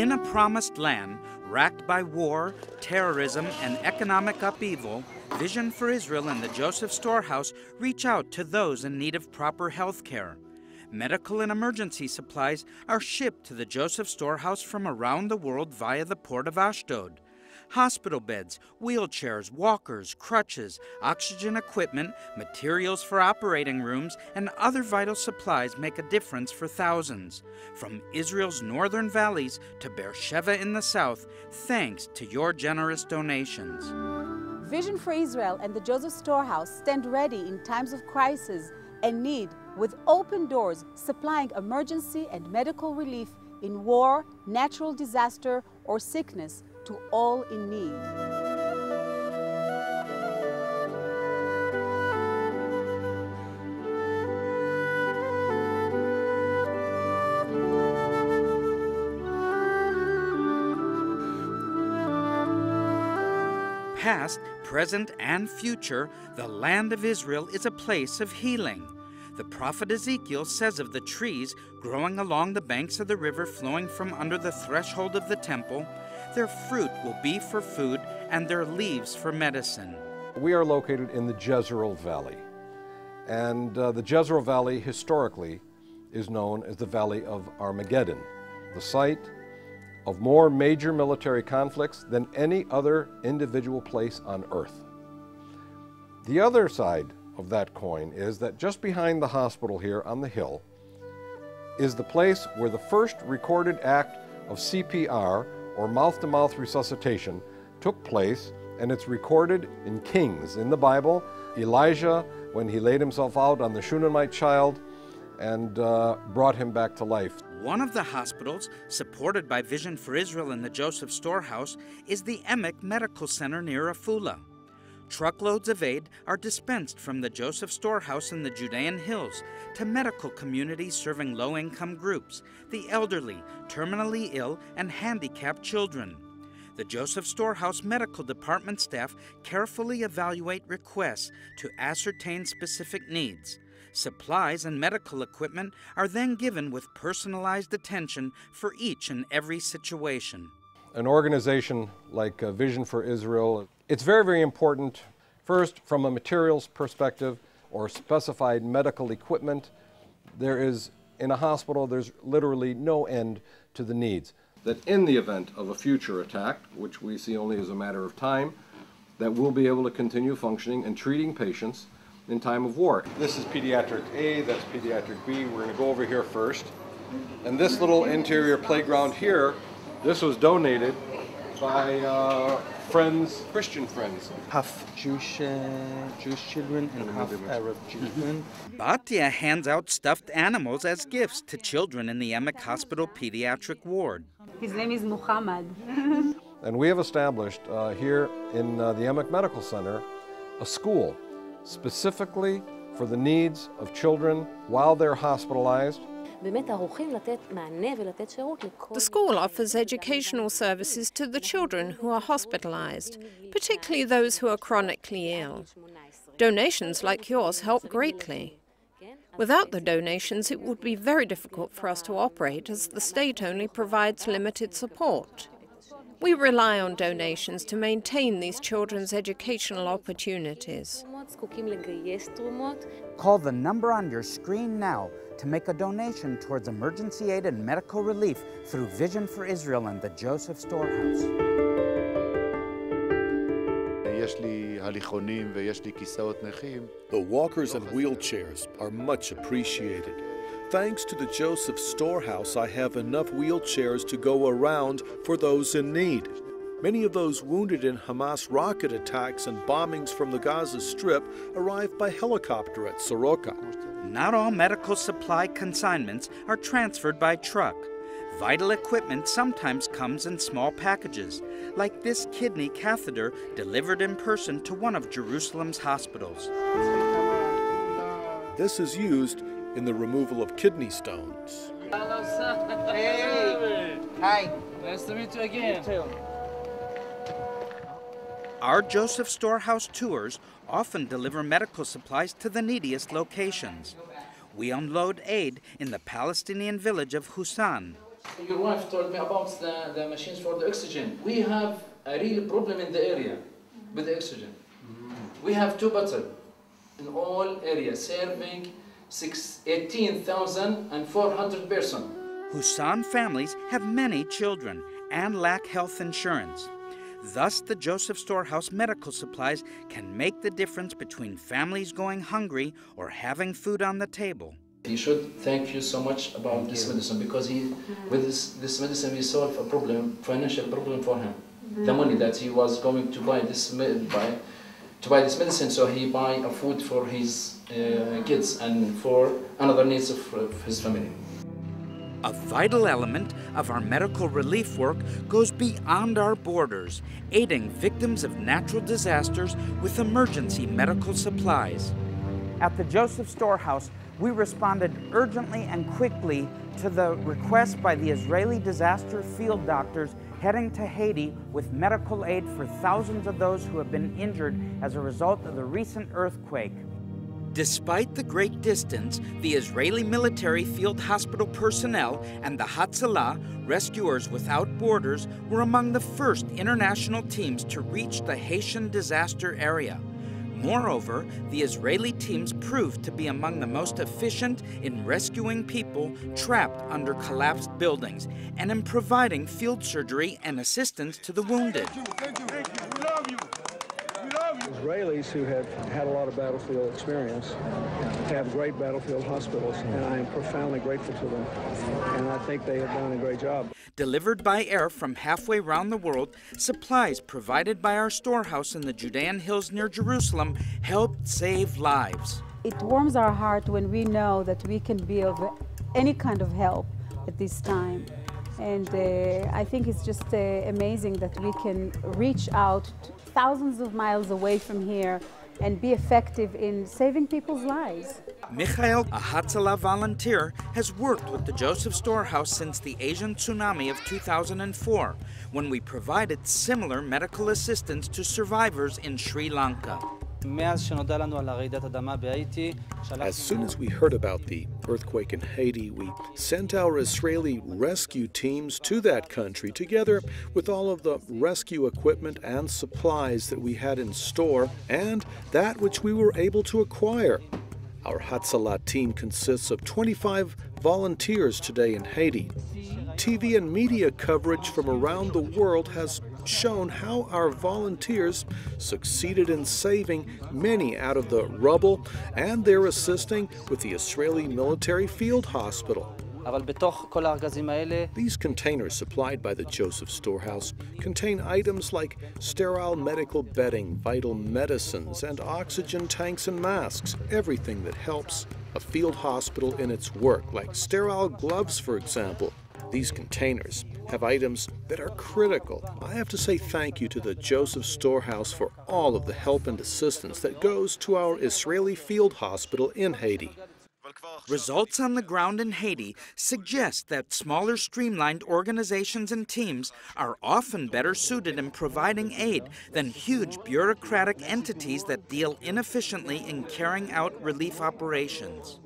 In a promised land, racked by war, terrorism, and economic upheaval, Vision for Israel and the Joseph Storehouse reach out to those in need of proper health care. Medical and emergency supplies are shipped to the Joseph Storehouse from around the world via the port of Ashdod. Hospital beds, wheelchairs, walkers, crutches, oxygen equipment, materials for operating rooms, and other vital supplies make a difference for thousands. From Israel's northern valleys to Beersheba in the south, thanks to your generous donations. Vision for Israel and the Joseph Storehouse stand ready in times of crisis and need, with open doors, supplying emergency and medical relief in war, natural disaster, or sickness to all in need. Past, present, and future, the land of Israel is a place of healing. The prophet Ezekiel says of the trees growing along the banks of the river flowing from under the threshold of the temple, their fruit will be for food and their leaves for medicine. We are located in the Jezreel Valley. And the Jezreel Valley historically is known as the Valley of Armageddon, the site of more major military conflicts than any other individual place on earth. The other side of that coin is that just behind the hospital here on the hill is the place where the first recorded act of CPR, or mouth-to-mouth resuscitation, took place, and it's recorded in Kings in the Bible. Elijah, when he laid himself out on the Shunammite child and brought him back to life. One of the hospitals, supported by Vision for Israel and the Joseph Storehouse, is the Emek Medical Center near Afula. Truckloads of aid are dispensed from the Joseph Storehouse in the Judean Hills to medical communities serving low-income groups, the elderly, terminally ill, and handicapped children. The Joseph Storehouse Medical Department staff carefully evaluate requests to ascertain specific needs. Supplies and medical equipment are then given with personalized attention for each and every situation. An organization like Vision for Israel, it's very, very important, first, from a materials perspective or specified medical equipment. There is, in a hospital, there's literally no end to the needs. That in the event of a future attack, which we see only as a matter of time, that we'll be able to continue functioning and treating patients in time of war. This is pediatric A, that's pediatric B. We're going to go over here first. And this little interior playground here, this was donated by friends, Christian friends. Half Jewish children and half Arab children. Batya hands out stuffed animals as gifts to children in the Emek Hospital Pediatric Ward. His name is Muhammad. And we have established here in the Emek Medical Center a school specifically for the needs of children while they're hospitalized. The school offers educational services to the children who are hospitalized, particularly those who are chronically ill. Donations like yours help greatly. Without the donations, it would be very difficult for us to operate, as the state only provides limited support. We rely on donations to maintain these children's educational opportunities. Call the number on your screen now to make a donation towards emergency aid and medical relief through Vision for Israel and the Joseph Storehouse. The walkers and wheelchairs are much appreciated. Thanks to the Joseph Storehouse, I have enough wheelchairs to go around for those in need. Many of those wounded in Hamas rocket attacks and bombings from the Gaza Strip arrived by helicopter at Soroka. Not all medical supply consignments are transferred by truck. Vital equipment sometimes comes in small packages, like this kidney catheter delivered in person to one of Jerusalem's hospitals. This is used in the removal of kidney stones. Hey! Hi! Nice to meet you again. You too. Our Joseph Storehouse tours often deliver medical supplies to the neediest locations. We unload aid in the Palestinian village of Husan. Your wife told me about the machines for the oxygen. We have a real problem in the area with the oxygen. We have 2 bottles in all areas serving 18,400 persons. Hussan families have many children and lack health insurance. Thus, the Joseph Storehouse medical supplies can make the difference between families going hungry or having food on the table. He should thank you so much about this medicine, because with this medicine we solve a problem, financial problem for him. The money that he was going to buy this medicine, so he buy a food for his kids and for another needs of his family. A vital element of our medical relief work goes beyond our borders, aiding victims of natural disasters with emergency medical supplies. At the Joseph Storehouse, we responded urgently and quickly to the request by the Israeli disaster field doctors heading to Haiti with medical aid for thousands of those who have been injured as a result of the recent earthquake. Despite the great distance, the Israeli military field hospital personnel and the Hatzalah, Rescuers Without Borders, were among the first international teams to reach the Haitian disaster area. Moreover, the Israeli teams proved to be among the most efficient in rescuing people trapped under collapsed buildings and in providing field surgery and assistance to the wounded. Thank you. We love you. Israelis who have had a lot of battlefield experience have great battlefield hospitals, and I am profoundly grateful to them, and I think they have done a great job. Delivered by air from halfway around the world, supplies provided by our storehouse in the Judean hills near Jerusalem helped save lives. It warms our heart when we know that we can be of any kind of help at this time. And I think it's just amazing that we can reach out thousands of miles away from here and be effective in saving people's lives. Michael, a Hatzalah volunteer, has worked with the Joseph Storehouse since the Asian tsunami of 2004, when we provided similar medical assistance to survivors in Sri Lanka. As soon as we heard about the earthquake in Haiti, we sent our Israeli rescue teams to that country together with all of the rescue equipment and supplies that we had in store and that which we were able to acquire. Our Hatzalah team consists of 25 volunteers today in Haiti. TV and media coverage from around the world has shown how our volunteers succeeded in saving many out of the rubble, and they're assisting with the Israeli military field hospital. These containers supplied by the Joseph Storehouse contain items like sterile medical bedding, vital medicines, and oxygen tanks and masks, everything that helps a field hospital in its work, like sterile gloves, for example. These containers have items that are critical. I have to say thank you to the Joseph Storehouse for all of the help and assistance that goes to our Israeli field hospital in Haiti. Results on the ground in Haiti suggest that smaller, streamlined organizations and teams are often better suited in providing aid than huge bureaucratic entities that deal inefficiently in carrying out relief operations.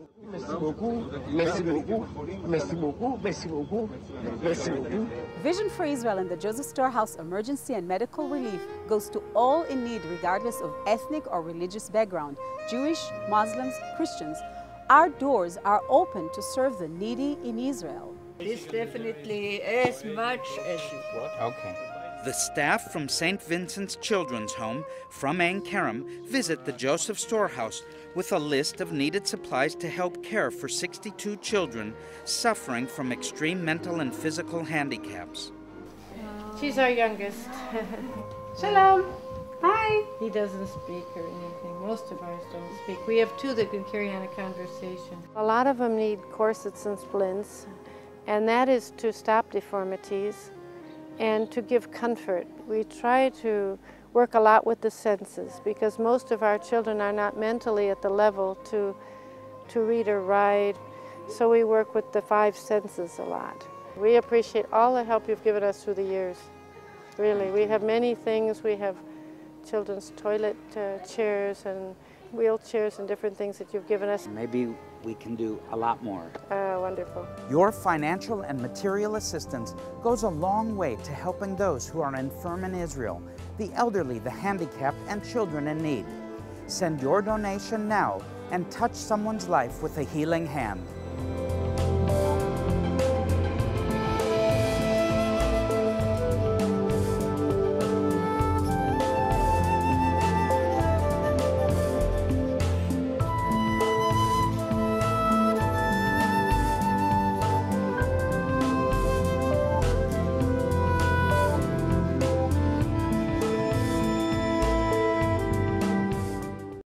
Vision for Israel and the Joseph Storehouse Emergency and Medical Relief goes to all in need regardless of ethnic or religious background, Jewish, Muslims, Christians. Our doors are open to serve the needy in Israel. This definitely as much as you want. Okay. The staff from St. Vincent's Children's Home from Ein Kerem visit the Joseph Storehouse with a list of needed supplies to help care for 62 children suffering from extreme mental and physical handicaps. She's our youngest. Shalom. Hi. He doesn't speak or anything. Most of ours don't speak. We have two that can carry on a conversation. A lot of them need corsets and splints, and that is to stop deformities and to give comfort. We try to work a lot with the senses because most of our children are not mentally at the level to read or write, so we work with the 5 senses a lot. We appreciate all the help you've given us through the years. Really, we have many things. We have children's toilet chairs and wheelchairs and different things that you've given us. Maybe we can do a lot more. Wonderful. Your financial and material assistance goes a long way to helping those who are infirm in Israel, the elderly, the handicapped, and children in need. Send your donation now and touch someone's life with a healing hand.